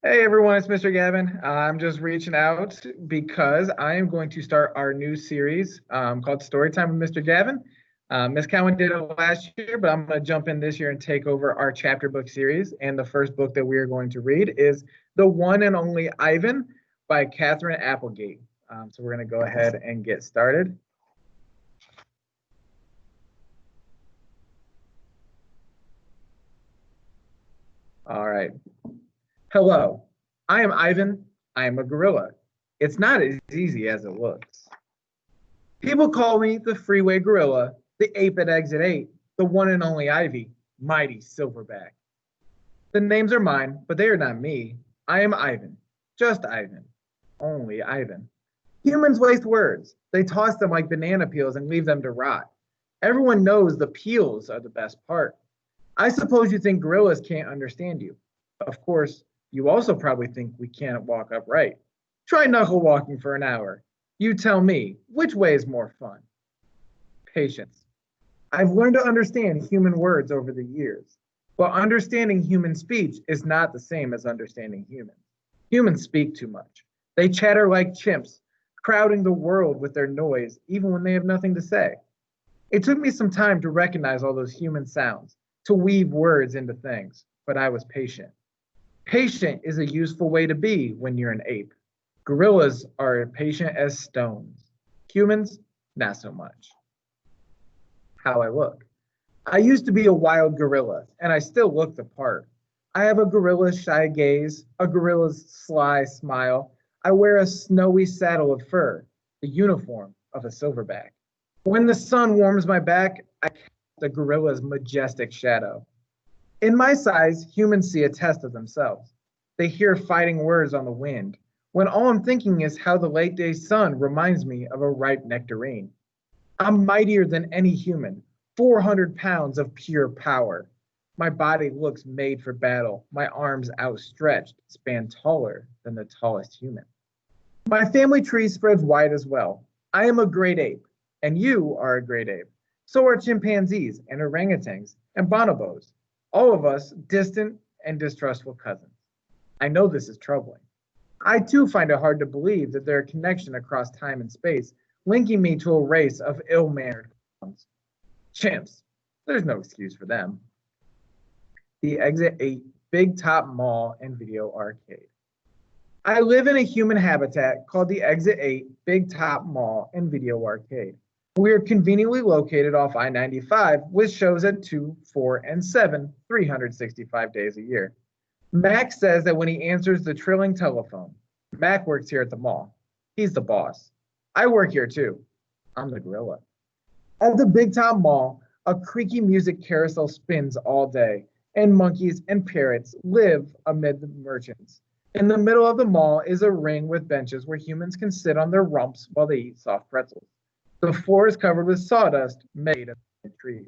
Hey everyone, it's Mr. Gavin. I'm just reaching out because I am going to start our new series called Storytime with Mr. Gavin. Miss Cowan did it last year, but I'm going to jump in this year and take over our chapter book series. And the first book that we are going to read is The One and Only Ivan by Katherine Applegate. So we're going to go ahead and get started. All right. Hello, I am Ivan. I am a gorilla. It's not as easy as it looks. People call me the freeway gorilla, the ape at exit 8, the one and only Ivy, mighty silverback. The names are mine, but they are not me. I am Ivan, just Ivan, only Ivan. Humans waste words. They toss them like banana peels and leave them to rot. Everyone knows the peels are the best part. I suppose you think gorillas can't understand you. Of course, you also probably think we can't walk upright. Try knuckle walking for an hour. You tell me, which way is more fun? Patience. I've learned to understand human words over the years, but understanding human speech is not the same as understanding humans. Humans speak too much. They chatter like chimps, crowding the world with their noise, even when they have nothing to say. It took me some time to recognize all those human sounds, to weave words into things, but I was patient. Patient is a useful way to be when you're an ape. Gorillas are patient as stones. Humans, not so much. How I look. I used to be a wild gorilla, and I still look the part. I have a gorilla's shy gaze, a gorilla's sly smile. I wear a snowy saddle of fur, the uniform of a silverback. When the sun warms my back, I cast a gorilla's majestic shadow. In my size, humans see a test of themselves. They hear fighting words on the wind, when all I'm thinking is how the late day sun reminds me of a ripe nectarine. I'm mightier than any human, 400 pounds of pure power. My body looks made for battle, my arms outstretched span taller than the tallest human. My family tree spreads wide as well. I am a great ape, and you are a great ape. So are chimpanzees and orangutans and bonobos. All of us distant and distrustful cousins. I know this is troubling. I too find it hard to believe that there are connections across time and space, linking me to a race of ill-mannered clowns. Chimps. There's no excuse for them. The Exit 8 Big Top Mall and Video Arcade. I live in a human habitat called the Exit 8 Big Top Mall and Video Arcade. We are conveniently located off I-95 with shows at 2, 4, and 7, 365 days a year. Mac says that when he answers the trilling telephone, Mac works here at the mall. He's the boss. I work here too. I'm the gorilla. At the Big Top Mall, a creaky music carousel spins all day, and monkeys and parrots live amid the merchants. In the middle of the mall is a ring with benches where humans can sit on their rumps while they eat soft pretzels. The floor is covered with sawdust made of trees.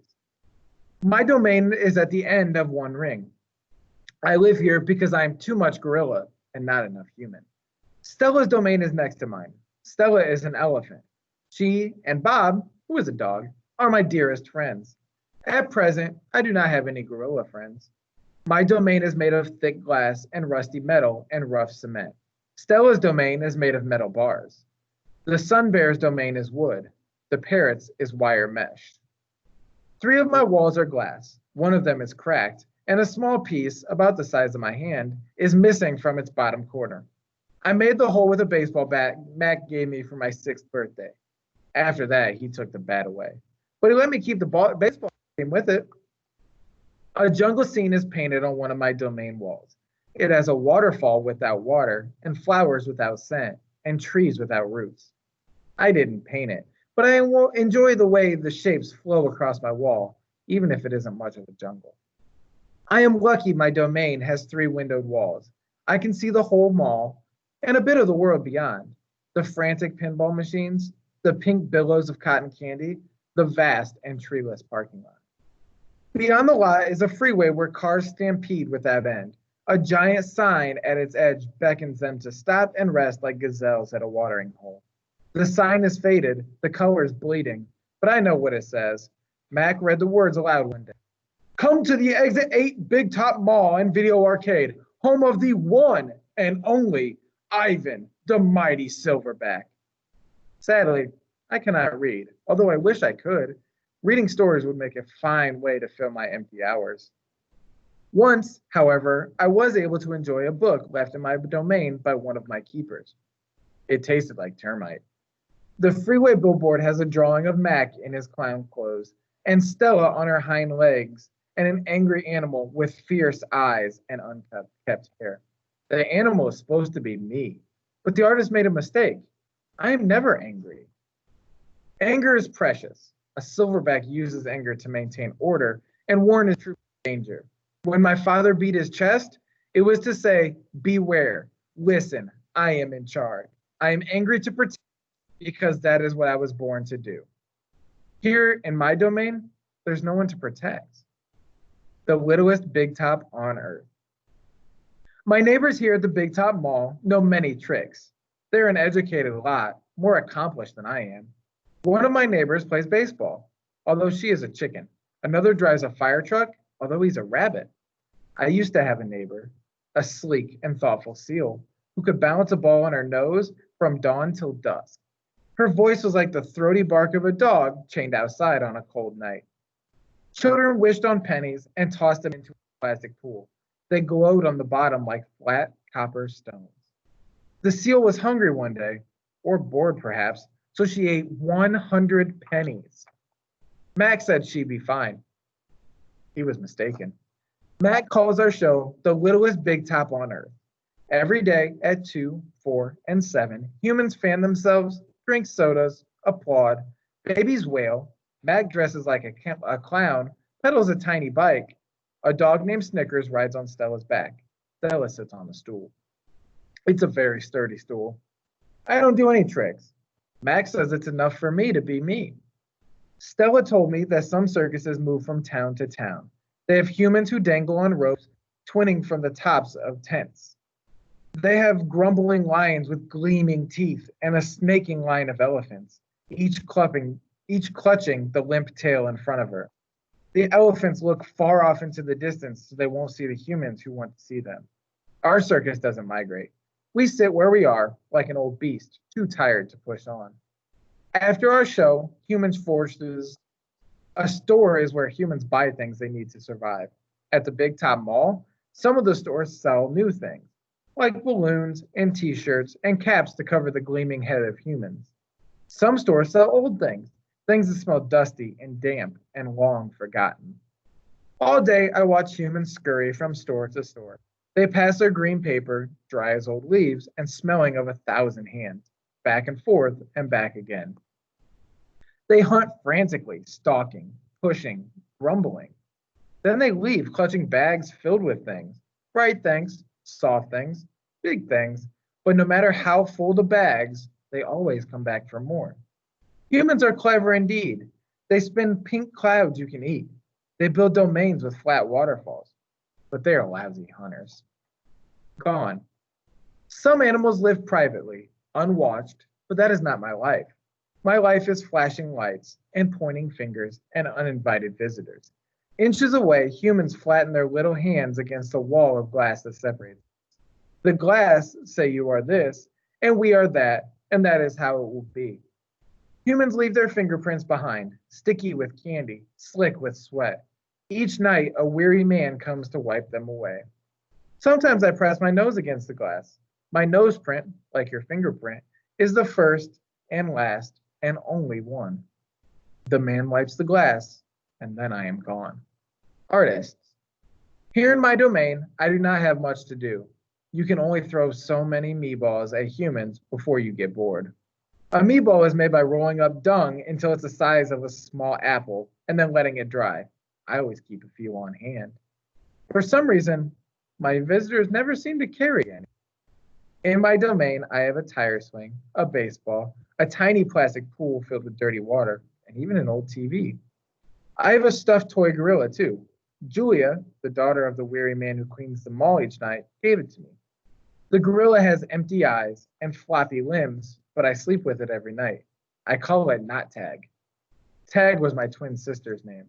My domain is at the end of one ring. I live here because I am too much gorilla and not enough human. Stella's domain is next to mine. Stella is an elephant. She and Bob, who is a dog, are my dearest friends. At present, I do not have any gorilla friends. My domain is made of thick glass and rusty metal and rough cement. Stella's domain is made of metal bars. The sun bear's domain is wood. The parrot's is wire mesh. 3 of my walls are glass. One of them is cracked, and a small piece, about the size of my hand, is missing from its bottom corner. I made the hole with a baseball bat Mac gave me for my 6th birthday. After that, he took the bat away. But he let me keep the baseball game with it. A jungle scene is painted on one of my domain walls. It has a waterfall without water, and flowers without scent, and trees without roots. I didn't paint it, but I enjoy the way the shapes flow across my wall, even if it isn't much of a jungle. I am lucky my domain has 3 windowed walls. I can see the whole mall and a bit of the world beyond. The frantic pinball machines, the pink billows of cotton candy, the vast and treeless parking lot. Beyond the lot is a freeway where cars stampede without end. A giant sign at its edge beckons them to stop and rest like gazelles at a watering hole. The sign is faded, the color is bleeding, but I know what it says. Mac read the words aloud one day. Come to the Exit 8 Big Top Mall and Video Arcade, home of the one and only Ivan, the mighty silverback. Sadly, I cannot read, although I wish I could. Reading stories would make a fine way to fill my empty hours. Once, however, I was able to enjoy a book left in my domain by one of my keepers. It tasted like termite. The freeway billboard has a drawing of Mac in his clown clothes, and Stella on her hind legs, and an angry animal with fierce eyes and unkept hair. The animal is supposed to be me, but the artist made a mistake. I am never angry. Anger is precious. A silverback uses anger to maintain order and warn his troops of danger. When my father beat his chest, it was to say, beware, listen, I am in charge. I am angry to protect because that is what I was born to do. Here in my domain, there's no one to protect. The littlest big top on earth. My neighbors here at the Big Top Mall know many tricks. They're an educated lot, more accomplished than I am. One of my neighbors plays baseball, although she is a chicken. Another drives a fire truck, although he's a rabbit. I used to have a neighbor, a sleek and thoughtful seal, who could balance a ball on her nose from dawn till dusk. Her voice was like the throaty bark of a dog chained outside on a cold night. Children wished on pennies and tossed them into a plastic pool. They glowed on the bottom like flat copper stones. The seal was hungry one day, or bored perhaps, so she ate 100 pennies. Mac said she'd be fine. He was mistaken. Mac calls our show the littlest big top on earth. Every day at 2, 4, and 7, humans fan themselves, drink sodas, applaud, babies wail, Mac dresses like a clown, pedals a tiny bike. A dog named Snickers rides on Stella's back. Stella sits on the stool. It's a very sturdy stool. I don't do any tricks. Max says it's enough for me to be me. Stella told me that some circuses move from town to town. They have humans who dangle on ropes, twinning from the tops of tents. They have grumbling lions with gleaming teeth and a snaking line of elephants, each clutching the limp tail in front of her. The elephants look far off into the distance so they won't see the humans who want to see them. Our circus doesn't migrate. We sit where we are, like an old beast, too tired to push on. After our show, humans forge through a store is where humans buy things they need to survive. At the Big Top Mall, some of the stores sell new things, like balloons and t-shirts and caps to cover the gleaming head of humans. Some stores sell old things, things that smell dusty and damp and long forgotten. All day I watch humans scurry from store to store. They pass their green paper, dry as old leaves, and smelling of 1,000 hands, back and forth and back again. They hunt frantically, stalking, pushing, grumbling. Then they leave, clutching bags filled with things, bright things, soft things, big things, but no matter how full the bags, they always come back for more. Humans are clever indeed. They spin pink clouds you can eat. They build domains with flat waterfalls, but they are lousy hunters. Gone. Some animals live privately, unwatched, but that is not my life. My life is flashing lights and pointing fingers and uninvited visitors. Inches away, humans flatten their little hands against a wall of glass that separates. The glass say you are this, and we are that, and that is how it will be. Humans leave their fingerprints behind, sticky with candy, slick with sweat. Each night, a weary man comes to wipe them away. Sometimes I press my nose against the glass. My nose print, like your fingerprint, is the first and last and only one. The man wipes the glass, and then I am gone. Artists. Here in my domain, I do not have much to do. You can only throw so many meatballs at humans before you get bored. A meatball is made by rolling up dung until it's the size of a small apple and then letting it dry. I always keep a few on hand. For some reason, my visitors never seem to carry any. In my domain, I have a tire swing, a baseball, a tiny plastic pool filled with dirty water, and even an old TV. I have a stuffed toy gorilla too. Julia, the daughter of the weary man who cleans the mall each night, gave it to me. The gorilla has empty eyes and floppy limbs, but I sleep with it every night. I call it Not Tag. Tag was my twin sister's name.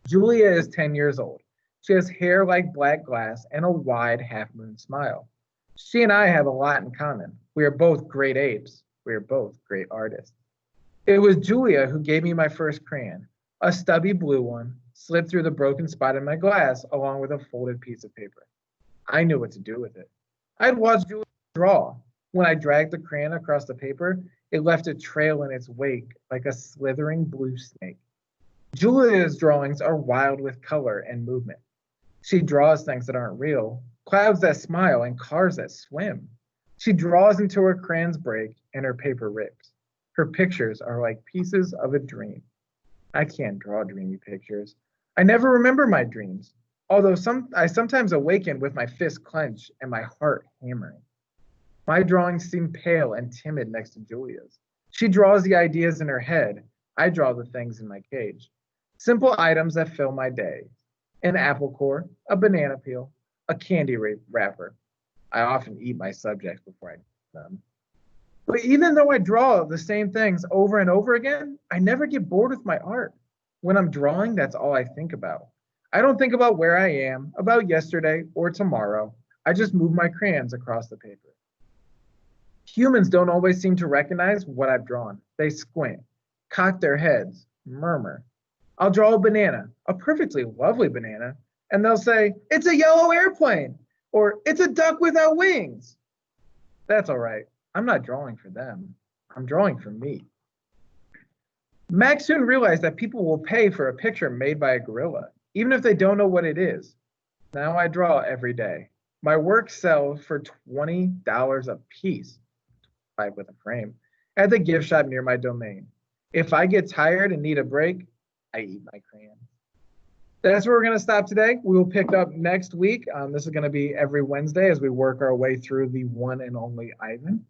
Julia is 10 years old. She has hair like black glass and a wide half-moon smile. She and I have a lot in common. We are both great apes. We are both great artists. It was Julia who gave me my first crayon, a stubby blue one, slipped through the broken spot in my glass along with a folded piece of paper. I knew what to do with it. I'd watched Julia draw. When I dragged the crayon across the paper, it left a trail in its wake like a slithering blue snake. Julia's drawings are wild with color and movement. She draws things that aren't real, clouds that smile and cars that swim. She draws until her crayons break and her paper rips. Her pictures are like pieces of a dream. I can't draw dreamy pictures. I never remember my dreams, although I sometimes awaken with my fist clenched and my heart hammering. My drawings seem pale and timid next to Julia's. She draws the ideas in her head. I draw the things in my cage. Simple items that fill my day. An apple core, a banana peel, a candy wrapper. I often eat my subjects before I eat them. But even though I draw the same things over and over again, I never get bored with my art. When I'm drawing, that's all I think about. I don't think about where I am, about yesterday or tomorrow. I just move my crayons across the paper. Humans don't always seem to recognize what I've drawn. They squint, cock their heads, murmur. I'll draw a banana, a perfectly lovely banana, and they'll say, "It's a yellow airplane," or "It's a duck without wings." That's all right. I'm not drawing for them. I'm drawing for me. Max soon realized that people will pay for a picture made by a gorilla, even if they don't know what it is. Now I draw every day. My work sells for $20 a piece, with a frame, at the gift shop near my domain. If I get tired and need a break, I eat my crayon. That's where we're going to stop today. We will pick up next week. This is going to be every Wednesday as we work our way through the one and only Ivan.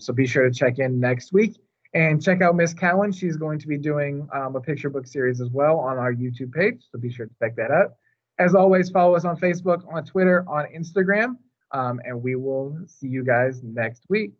So be sure to check in next week and check out Miss Cowan. She's going to be doing a picture book series as well on our YouTube page. So be sure to check that out. As always, follow us on Facebook, on Twitter, on Instagram, and we will see you guys next week.